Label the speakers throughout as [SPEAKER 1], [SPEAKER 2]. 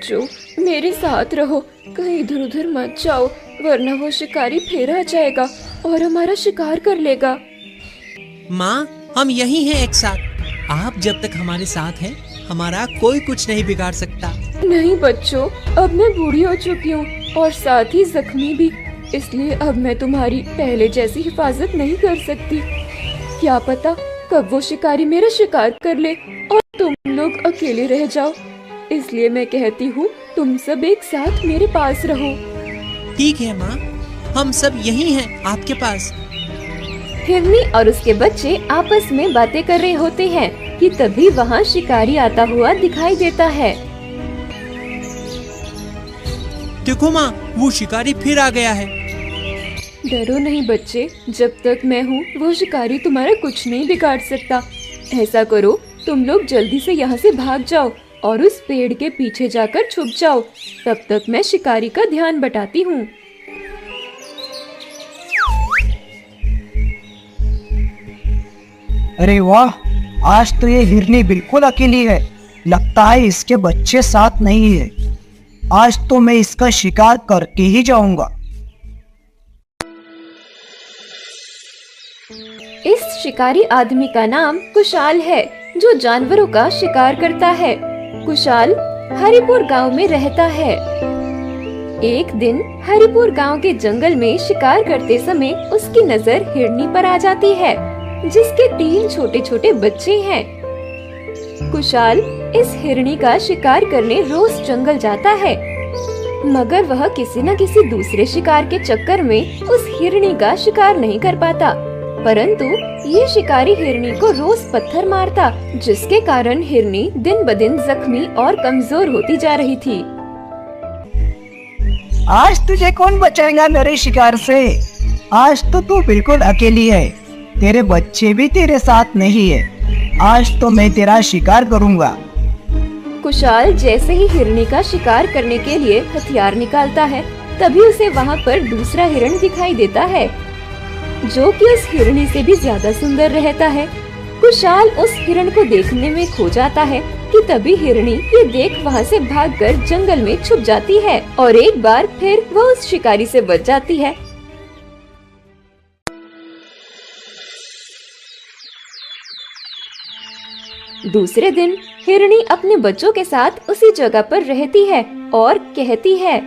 [SPEAKER 1] बच्चों, मेरे साथ रहो, कहीं इधर उधर मत जाओ, वरना वो शिकारी फिर आ जाएगा और हमारा शिकार कर लेगा।
[SPEAKER 2] माँ, हम यही हैं एक साथ। आप जब तक हमारे साथ हैं, हमारा कोई कुछ नहीं बिगाड़ सकता।
[SPEAKER 1] नहीं बच्चों, अब मैं बूढ़ी हो चुकी हूँ और साथ ही जख्मी भी, इसलिए अब मैं तुम्हारी पहले जैसी हिफाजत नहीं कर सकती। क्या पता कब वो शिकारी मेरा शिकार कर ले और तुम लोग अकेले रह जाओ, इसलिए मैं कहती हूँ तुम सब एक साथ मेरे पास रहो।
[SPEAKER 2] ठीक है माँ, हम सब यही हैं आपके पास।
[SPEAKER 3] हिरनी और उसके बच्चे आपस में बातें कर रहे होते हैं कि तभी वहाँ शिकारी आता हुआ दिखाई देता है।
[SPEAKER 2] देखो माँ, वो शिकारी फिर आ गया है।
[SPEAKER 1] डरो नहीं बच्चे, जब तक मैं हूँ वो शिकारी तुम्हारा कुछ नहीं बिगाड़ सकता। ऐसा करो, तुम लोग जल्दी से यहाँ से भाग जाओ और उस पेड़ के पीछे जाकर छुप जाओ, तब तक मैं शिकारी का ध्यान बटाती हूँ।
[SPEAKER 4] अरे वाह, आज तो ये हिरनी बिल्कुल अकेली है। लगता है इसके बच्चे साथ नहीं है। आज तो मैं इसका शिकार करके ही जाऊंगा।
[SPEAKER 3] इस शिकारी आदमी का नाम कुशाल है, जो जानवरों का शिकार करता है। कुशाल हरिपुर गांव में रहता है। एक दिन हरिपुर गांव के जंगल में शिकार करते समय उसकी नजर हिरनी पर आ जाती है, जिसके 3 छोटे छोटे बच्चे हैं। कुशाल इस हिरनी का शिकार करने रोज जंगल जाता है, मगर वह किसी न किसी दूसरे शिकार के चक्कर में उस हिरनी का शिकार नहीं कर पाता। परंतु ये शिकारी हिरनी को रोज पत्थर मारता, जिसके कारण हिरनी दिन ब दिन जख्मी और कमजोर होती जा रही थी।
[SPEAKER 4] आज तुझे कौन बचाएगा मेरे शिकार से? आज तो तू बिल्कुल अकेली है। तेरे बच्चे भी तेरे साथ नहीं है। आज तो मैं तेरा शिकार करूंगा।
[SPEAKER 3] कुशाल जैसे ही हिरनी का शिकार करने के लिए हथियार निकालता है, तभी उसे वहाँ पर दूसरा हिरण दिखाई देता है, जो कि उस हिरनी से भी ज्यादा सुंदर रहता है। कुशाल उस हिरण को देखने में खो जाता है कि तभी हिरनी ये देख वहाँ से भागकर जंगल में छुप जाती है और एक बार फिर वह उस शिकारी से बच जाती है। दूसरे दिन हिरनी अपने बच्चों के साथ उसी जगह पर रहती है और कहती है,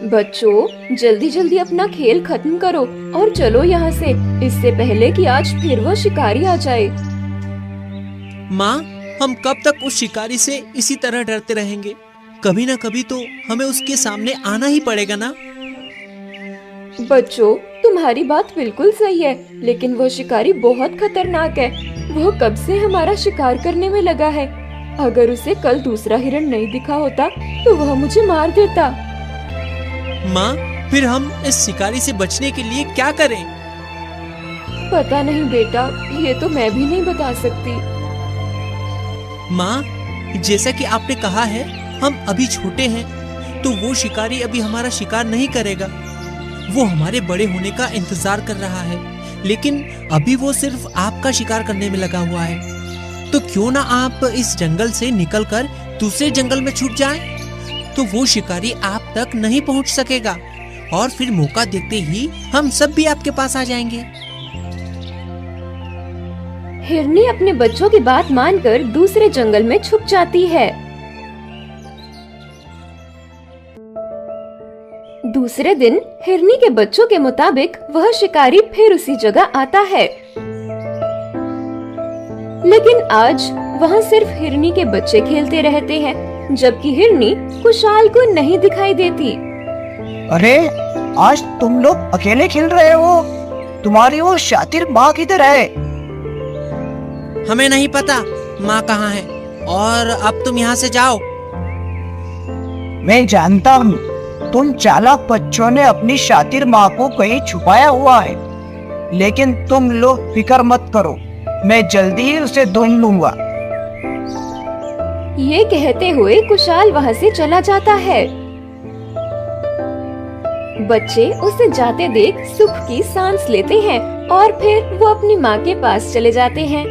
[SPEAKER 1] बच्चों, जल्दी जल्दी अपना खेल खत्म करो और चलो यहाँ से, इससे पहले कि आज फिर वो शिकारी आ जाए।
[SPEAKER 2] माँ, हम कब तक उस शिकारी से इसी तरह डरते रहेंगे? कभी न कभी तो हमें उसके सामने आना ही पड़ेगा ना।
[SPEAKER 1] बच्चों, तुम्हारी बात बिल्कुल सही है, लेकिन वो शिकारी बहुत खतरनाक है। वो कब से हमारा शिकार करने में लगा है। अगर उसे कल दूसरा हिरण नहीं दिखा होता तो वह मुझे मार देता।
[SPEAKER 2] माँ, फिर हम इस शिकारी से बचने के लिए क्या करें?
[SPEAKER 1] पता नहीं बेटा, ये तो मैं भी नहीं बता सकती।
[SPEAKER 2] माँ, जैसा कि आपने कहा है, हम अभी छोटे हैं, तो वो शिकारी अभी हमारा शिकार नहीं करेगा। वो हमारे बड़े होने का इंतजार कर रहा है, लेकिन अभी वो सिर्फ आपका शिकार करने में लगा हुआ है। तो क्यों ना आप इस जंगल से निकलकर दूसरे जंगल में छुप जाएं? तो वो शिकारी आप तक नहीं पहुंच सकेगा और फिर मौका देखते ही हम सब भी आपके पास आ जाएंगे।
[SPEAKER 3] हिरनी अपने बच्चों की बात मानकर दूसरे जंगल में छुप जाती है। दूसरे दिन हिरनी के बच्चों के मुताबिक वह शिकारी फिर उसी जगह आता है, लेकिन आज वहाँ सिर्फ हिरनी के बच्चे खेलते रहते हैं, जबकि हिरनी कुशाल को नहीं दिखाई देती।
[SPEAKER 4] अरे, आज तुम लोग अकेले खेल रहे हो? तुम्हारी वो शातिर माँ किधर है?
[SPEAKER 2] हमें नहीं पता माँ कहाँ है, और अब तुम यहाँ से जाओ।
[SPEAKER 4] मैं जानता हूँ, तुम चालाक बच्चों ने अपनी शातिर माँ को कहीं छुपाया हुआ है, लेकिन तुम लोग फिक्र मत करो, मैं जल्दी ही उसे ढूंढ लूंगा।
[SPEAKER 3] ये कहते हुए कुशाल वहाँ से चला जाता है। बच्चे उसे जाते देख सुख की सांस लेते हैं और फिर वो अपनी माँ के पास चले जाते हैं।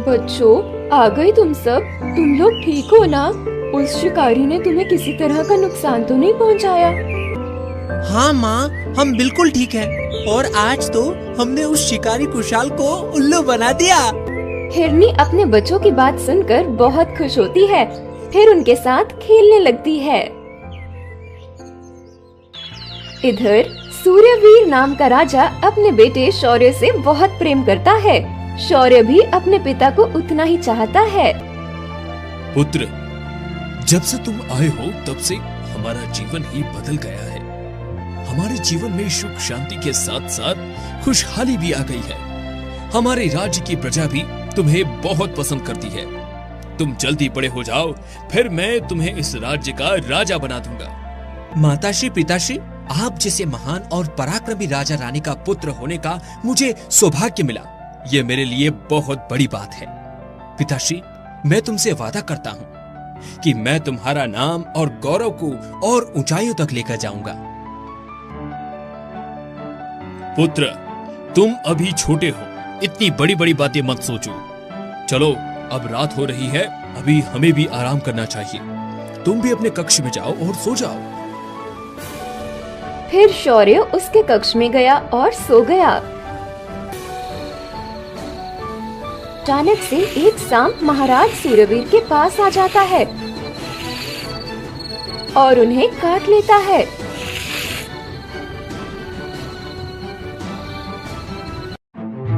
[SPEAKER 1] बच्चों, आ गए तुम सब। तुम लोग ठीक हो ना? उस शिकारी ने तुम्हें किसी तरह का नुकसान तो नहीं पहुंचाया?
[SPEAKER 2] हाँ माँ, हम बिल्कुल ठीक हैं। और आज तो हमने उस शिकारी कुशाल को उल्लू बना दिया।
[SPEAKER 3] हिरनी अपने बच्चों की बात सुनकर बहुत खुश होती है, फिर उनके साथ खेलने लगती है। इधर सूर्यवीर नाम का राजा अपने बेटे शौर्य से बहुत प्रेम करता है। शौर्य भी अपने पिता को उतना ही चाहता है।
[SPEAKER 5] पुत्र, जब से तुम आए हो तब से हमारा जीवन ही बदल गया है। हमारे जीवन में सुख शांति के साथ साथ खुशहाली भी आ गई है। हमारे राज्य की प्रजा भी तुम्हें बहुत पसंद करती है। तुम जल्दी बड़े हो जाओ, फिर मैं तुम्हें इस राज्य का राजा बना दूंगा।
[SPEAKER 2] माताश्री, पिताश्री, आप जैसे महान और पराक्रमी राजा रानी का पुत्र होने का मुझे सौभाग्य मिला। ये मेरे लिए बहुत बड़ी बात है। पिताश्री, मैं तुमसे वादा करता हूँ कि मैं तुम्हारा नाम और गौरव को और ऊंचाइयों तक लेकर जाऊंगा।
[SPEAKER 5] पुत्र, तुम अभी छोटे हो, इतनी बड़ी बड़ी बातें मत सोचो। चलो, अब रात हो रही है, अभी हमें भी आराम करना चाहिए। तुम भी अपने कक्ष में जाओ और सो जाओ।
[SPEAKER 3] फिर शौर्य उसके कक्ष में गया और सो गया। अचानक से एक सांप महाराज सूर्यवीर के पास आ जाता है और उन्हें काट लेता है।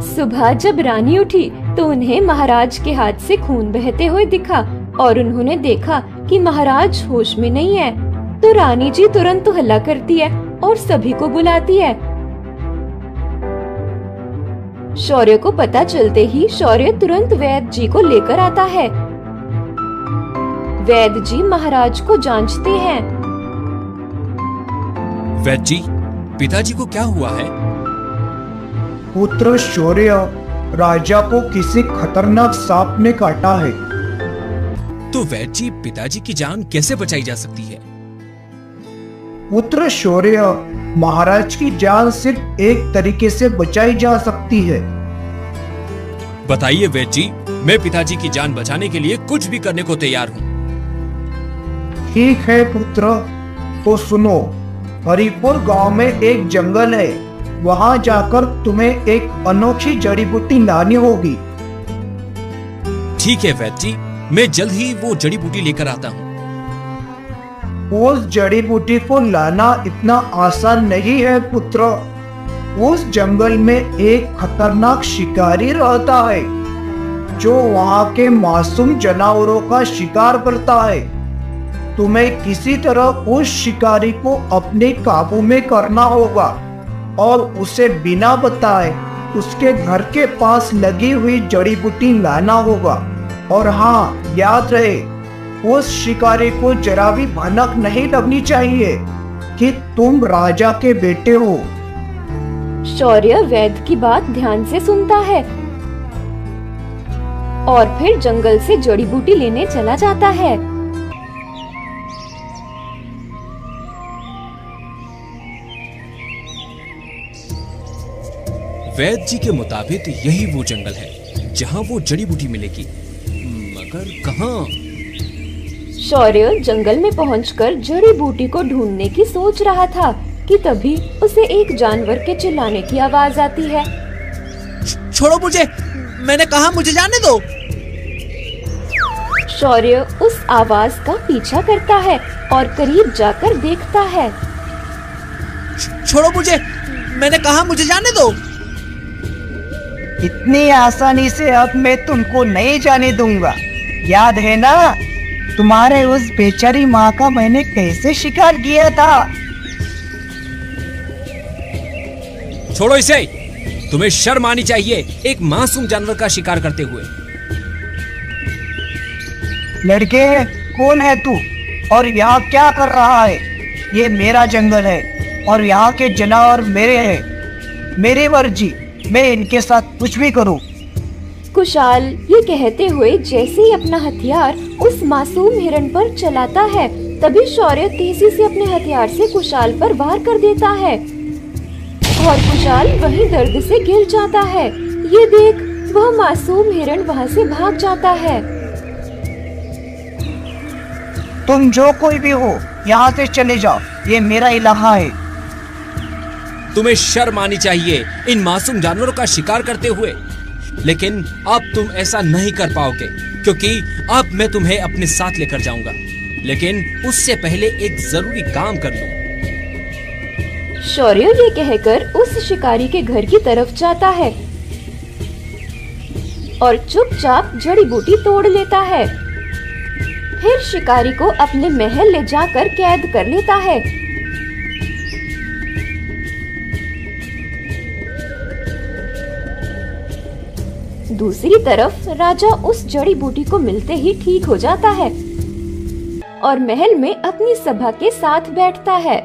[SPEAKER 3] सुबह जब रानी उठी तो उन्हें महाराज के हाथ से खून बहते हुए दिखा और उन्होंने देखा कि महाराज होश में नहीं है। तो रानी जी तुरंत हल्ला करती है और सभी को बुलाती है। शौर्य को पता चलते ही शौर्य तुरंत वैद्य जी को लेकर आता है। वैद्य जी महाराज को जांचते हैं।
[SPEAKER 5] वैद्य जी, पिताजी को क्या हुआ है?
[SPEAKER 4] पुत्र शौर्य, राजा को किसी खतरनाक सांप ने काटा है।
[SPEAKER 5] तो वैद्य जी, पिताजी की जान कैसे बचाई जा सकती है?
[SPEAKER 4] पुत्र शौर्य, महाराज की जान सिर्फ एक तरीके से बचाई जा सकती है।
[SPEAKER 5] बताइए वैद्य जी, मैं पिताजी की जान बचाने के लिए कुछ भी करने को तैयार हूँ।
[SPEAKER 4] ठीक है पुत्र, तो सुनो। हरिपुर गांव में एक जंगल है, वहां जाकर तुम्हें एक अनोखी जड़ी बूटी लानी होगी।
[SPEAKER 5] ठीक है वैद्य जी, मैं जल्द ही वो जड़ी बूटी लेकर आता हूँ।
[SPEAKER 4] उस जड़ी बूटी को लाना इतना आसान नहीं है पुत्र। उस जंगल में एक खतरनाक शिकारी रहता है जो वहां के मासूम जानवरों का शिकार करता है। तुम्हें किसी तरह उस शिकारी को अपने काबू में करना होगा और उसे बिना बताए उसके घर के पास लगी हुई जड़ी बूटी लाना होगा। और हाँ, याद रहे, उस शिकारी को जरा भी भनक नहीं लगनी चाहिए कि तुम राजा के बेटे हो।
[SPEAKER 3] शौर्य वैद्य की बात ध्यान से सुनता है और फिर जंगल से जड़ी बूटी लेने चला जाता है।
[SPEAKER 5] वैद्य जी के मुताबिक यही वो जंगल है जहाँ वो जड़ी बूटी मिलेगी, मगर कहाँ?
[SPEAKER 3] शौर्य जंगल में पहुंचकर जड़ी बूटी को ढूंढने की सोच रहा था कि तभी उसे एक जानवर के चिल्लाने की आवाज आती है।
[SPEAKER 2] छोड़ो मुझे, मैंने कहा मुझे जाने दो।
[SPEAKER 3] शौर्य उस आवाज का पीछा करता है और करीब जाकर देखता है।
[SPEAKER 2] छोड़ो मुझे, मैंने कहा मुझे जाने दो।
[SPEAKER 4] इतनी आसानी से अब मैं तुमको नहीं जाने दूंगा। याद है ना, तुम्हारे उस बेचारी माँ का मैंने कैसे शिकार किया था।
[SPEAKER 5] छोड़ो इसे, तुम्हें शर्म आनी चाहिए एक मासूम जानवर का शिकार करते हुए।
[SPEAKER 4] लड़के, कौन है तू और यहाँ क्या कर रहा है? ये मेरा जंगल है और यहाँ के जानवर मेरे हैं, मेरी मर्जी, मैं इनके साथ कुछ भी करूं।
[SPEAKER 3] कुशाल ये कहते हुए जैसे ही अपना हथियार उस मासूम हिरण पर चलाता है, तभी शौर्य तेजी से अपने हथियार से कुशाल पर वार कर देता है और कुशाल वहीं दर्द से गिर जाता है। ये देख वह मासूम हिरण वहाँ से भाग जाता है।
[SPEAKER 4] तुम जो कोई भी हो, यहाँ से चले जाओ, ये मेरा इलाका है।
[SPEAKER 5] तुम्हें शर्म आनी चाहिए इन मासूम जानवरों का शिकार करते हुए। लेकिन अब तुम ऐसा नहीं कर पाओगे, क्योंकि अब मैं तुम्हें अपने साथ लेकर जाऊंगा। लेकिन उससे पहले एक जरूरी काम कर लूं।
[SPEAKER 3] शौर्य ये कहकर उस शिकारी के घर की तरफ जाता है और चुपचाप जड़ी बूटी तोड़ लेता है। फिर शिकारी को अपने महल ले जाकर कैद कर लेता है। दूसरी तरफ राजा उस जड़ी बूटी को मिलते ही ठीक हो जाता है और महल में अपनी सभा के साथ बैठता है।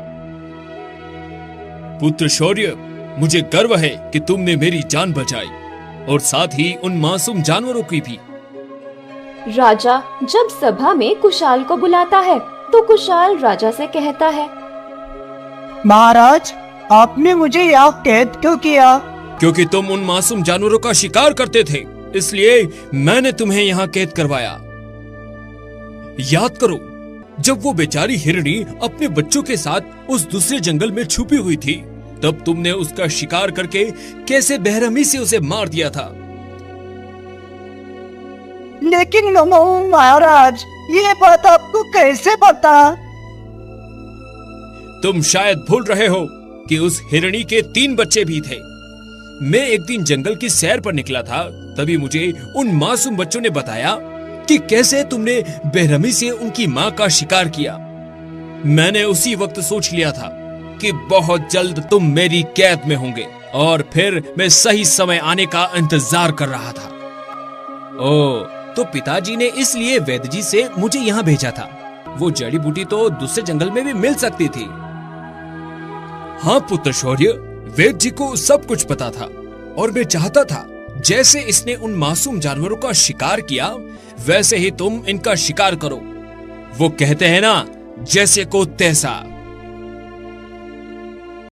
[SPEAKER 5] पुत्र शौर्य, मुझे गर्व है कि तुमने मेरी जान बचाई और साथ ही उन मासूम जानवरों की भी।
[SPEAKER 3] राजा जब सभा में कुशाल को बुलाता है तो कुशाल राजा से कहता है,
[SPEAKER 4] महाराज, आपने मुझे यहाँ कैद क्यों किया?
[SPEAKER 5] क्योंकि तुम उन मासूम जानवरों का शिकार करते थे, इसलिए मैंने तुम्हें यहाँ कैद करवाया। याद करो, जब वो बेचारी हिरणी अपने बच्चों के साथ उस दूसरे जंगल में छुपी हुई थी, तब तुमने उसका शिकार करके कैसे बेरहमी से उसे मार दिया था।
[SPEAKER 4] लेकिन महाराज, ये बात आपको कैसे पता?
[SPEAKER 5] तुम शायद भूल रहे हो कि उस हिरणी के 3 बच्चे भी थे। मैं एक दिन जंगल की सैर पर निकला था, तभी मुझे उन मासूम बच्चों ने बताया कि कैसे तुमने बेरहमी से उनकी माँ का शिकार किया। मैंने उसी वक्त सोच लिया था कि बहुत जल्द तुम मेरी कैद में होंगे, और फिर मैं सही समय आने का इंतजार कर रहा था। तो पिताजी ने इसलिए वैद्य जी से मुझे यहाँ भेजा था। वो जड़ी बूटी तो दूसरे जंगल में भी मिल सकती थी। हाँ पुत्र शौर्य, वैद्य जी को सब कुछ पता था और मैं चाहता था जैसे इसने उन मासूम जानवरों का शिकार किया, वैसे ही तुम इनका शिकार करो। वो कहते हैं ना, जैसे को तैसा।